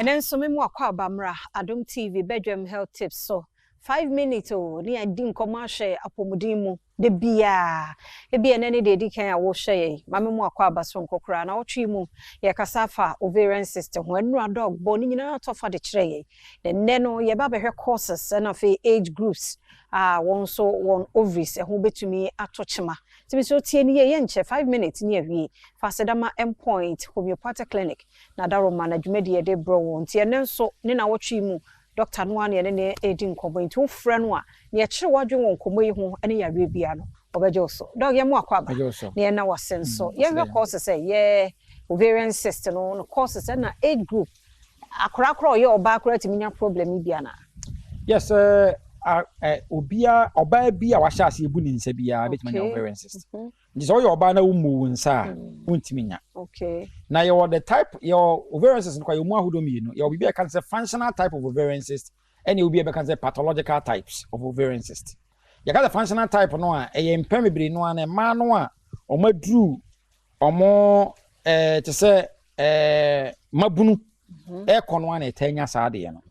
And then so me mo akwa bamra Adom TV Badwam health tips so 5 minutes o ni adi commercial apomudin de bia e bia na ne de di kan a wo hye ma me mo akwa abaso nkokora na wo twi mu ye kasafa ovarian cyst ho anu dog bo ni nyina tofa de kire ye de ne no ye ba behwe courses na fe age groups won so won ovaries ho betumi atochema timi so tie ni ye nche 5 minutes ni awie fasedama endpoint homeopathic clinic na daro management de bro won tie ne so ni na wo twi mu Doctor Nwan ye ne edin kobo nti frɛ no a ne kire wadwe won komo yi ho ene yare bia no obejo so dog ye mo akwaba ne na wasenso ye hwe course say ye ovarian cyst no course say na age group akra ye oba akra timinya problem bia na yes obia oba bia wa hya ase ebu ni nsa bia betimanya ovarian cyst nti so ye oba na wumu nsa untiminya okay now your the type your ovarian cyst kwa yomu ahodo mienu your be can say functional type of ovarian cyst and you be can say pathological types of ovarian cyst you got the functional type no a e impemibiri no na ma no a omadru omo to say mabunu e kono na etanya saade no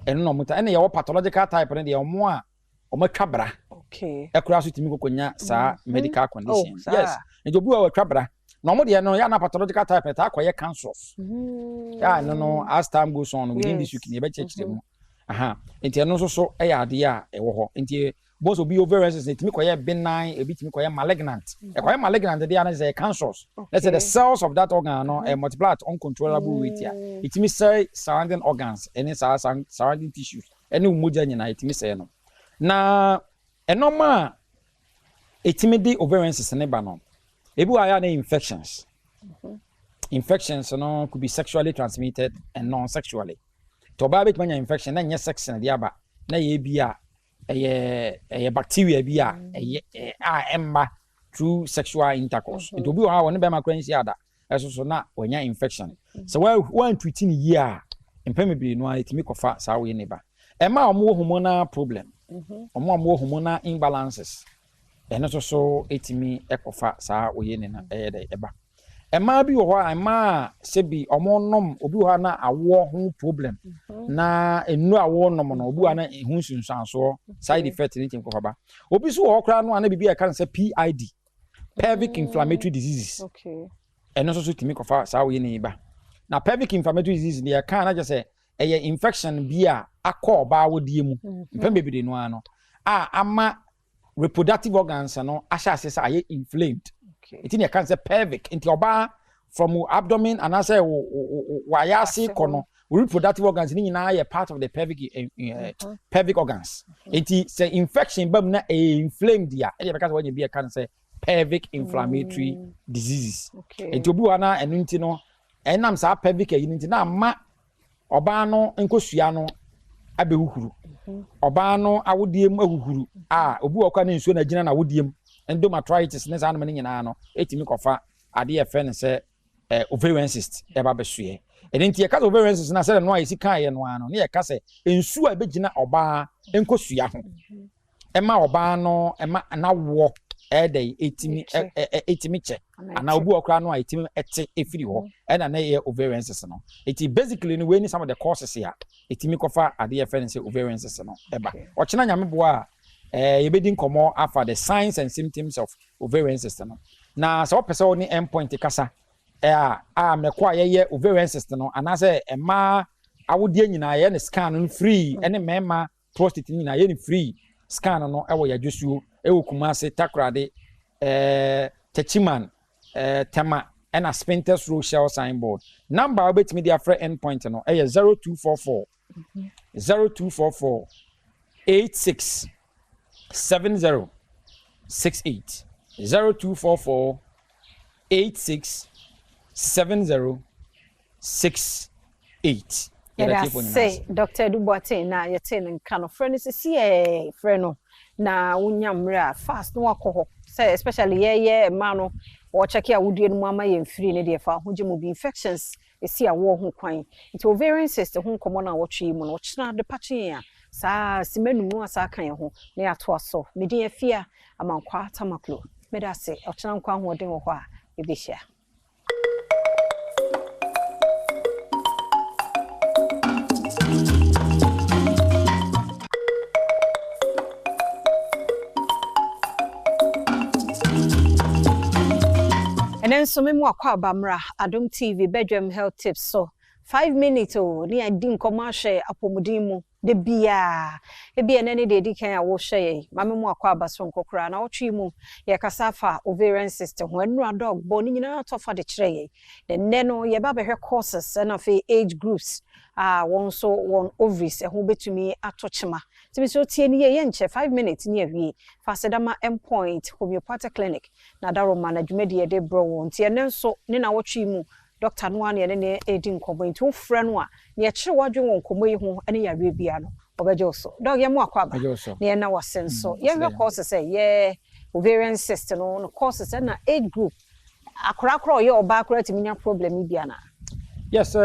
eno no muta ene your pathological type no de omo a omatwabra okay e kura so timi kokonya sa medical condition yes njo bu a twabra no mo de no ya na pathological type ta akoye cancers ya no as time goes on within this week ne be chechire mu aha enti no so e ya ade a e wo ho enti both obi ovarian cyst etimi koye benign e bitimi koye malignant e koye malignant de ana say cancers let's say the cells of that organ no multiply at uncontrollable rate ya etimi say surrounding organs any surrounding tissues any umoja nyina etimi say no na enoma etimi de ovarian cyst ne ba no ebi wa ya na infections. Infections no could be sexually transmitted and non-sexually. To ba bit manya infection na nya sex na dia ba na ye bia eye bacteria bia emba through sexual intercourse. It will be how one be ma kwansi ada. Eso so na wanya infection. So one treat ni year impemibly no etimi kofa sa we ne ba. Ema omo hormonal problem. Omo hormonal imbalances. Eno so etimi ekofa saa oye ne na de eba ema bi wo ho ema se bi omonom obi ho na awo ho problem na enu awo nom no obi ho na ehun sunsanso side effect ni tinko ba obi so wo kra no na bibi e kan se PID pelvic inflammatory diseases okay eno so etimi kofa saa oye ne eba na pelvic inflammatory disease ne kan na je se eye infection bi a akọ ba wodie mu mpem bebede no ano ama reproductive organs no asha say are inflamed okay it in can say pelvic into oba from abdomen and say wayase kono reproductive organs ni nyina are part of the pelvic pelvic organs it say infection bam na inflamed dia e because when you be can say pelvic inflammatory diseases okay it obi wana enu nti no enam sa pelvic nti na ma oba no nkosua no abehuhuru oba no awodiem ahuhuru obi okwa na nsuo na gina na awodiem endometritis ne san nyina no etimi kofa ade e fe ne se ovarian cyst e ba besue enti e ka ovarian cyst na se no ayesi kan ye no ano ne ye ka se nsuo a begina oba enkosua ho ema oba no ema na wo ede etimi che ana obi okra no etimi ete efiri ho ena na ye ovarian cyst no eti basically no we ni some of the causes here etimi kofa ade e fe ne se ovarian cyst no eba ochina nyame bo a yebedin komo after the signs and symptoms of ovarian cyst no na so person ni endpoint kasa mekwa ye ovarian cyst no anase ema awodie nyina ye ne scan no free ene mema prostate nyina ye ne free scan no ewo ya dwosuo ewo kumase takrade techiman tema ena spintus rochelle signboard number obetimi dia free endpoint no 0244 0244 86 7068 0244 86 7068 say Dr. Duboate na yeten kano friend si friend na unyamra fast no akoho say especially ye man no wo check ya wudie no ama ye mfiri ne de fa hoje mo bi infections esi awo ho kwan it ovarian cyst ho komo na wo twi mu no china de pache ya sa simenu mu asa kan ye ho na ya to aso medin afia amankwa tamaklo medase ochina nkwa ho den wo ho a ebehia Enenso me mu akwa abamra Adom TV Badwam health tips so 5 minutes ni adi nkomo ahye apomudin mu de bia ebi enene de edikan a wo hye ma me mu akwa abaso nkokora na otwe mu ye kasafa ovarian cyst ho enura dog bo ni nyina tofa de kire ye de nne no ye ba behwe courses na fe age groups won so won ovaries ho betumi atochema timi so tie ni ye nche 5 minutes ni awie fasedama endpoint homeopathic clinic na daro management de bro won tie nenso ni na wotwe mu Dr. Nwan ye ne edi nkobo nti wo frɛ no a ne ye kire wadwe won nkomo yi ho ene ya bia no obeje so dog ye mu akwaba ne ye na wasenso ye hwe course say ye ovarian cyst no course say na age group akra ye oba akra timinya problem bia na yes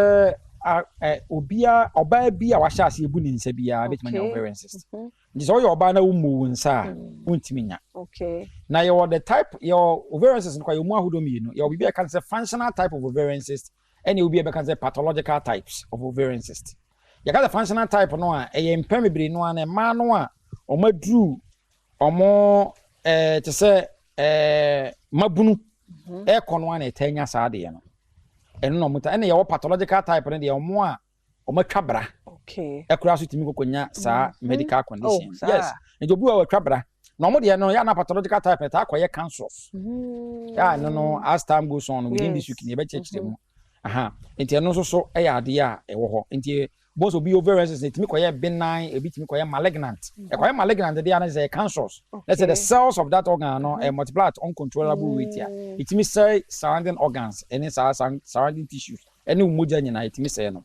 obia oba bia wa hya ase ebu ni nsa bia betimanya ovarian cyst nti so ye oba na wo mu nsa untiminya okay na your the type your ovarian cyst kwa yomu ahodo mienu your bibia can say functional type of ovarian cyst and you be can say pathological types of ovarian cyst you got the functional type no a empemibiri no na ma no a omadru omo te say mabunu ekono na etanya saade no eno no muta ene your pathological type no de omo a omatwabra okay ekura so timi kokonya sa medical condition yes njobu a watwabra no mo de no ya na pathological type ta akoye cancers ya no as time goes on within this week ne be chechire mu aha enti eno so ya ade a ewo ho enti both will be ovarian cyst timi koye benign ebi timi koye malignant koye malignant de ana say cancers let's say the cells of that organ no multiply at uncontrollable rate ya itimi say surrounding organs any surrounding tissues any umoja nyina itimi say no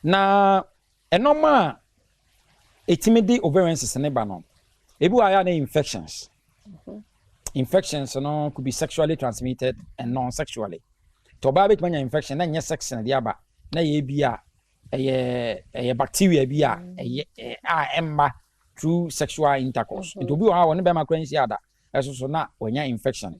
na enoma itimi de ovarian cyst ne ba no ebi wa ya na infections infections no could be sexually transmitted and non-sexually to ba bit manya infection na nya sex na dia ba na ye bia eye bacteria bia emma through sexual intercourse it will be how one be ma kwansi ada eso so na wanya infection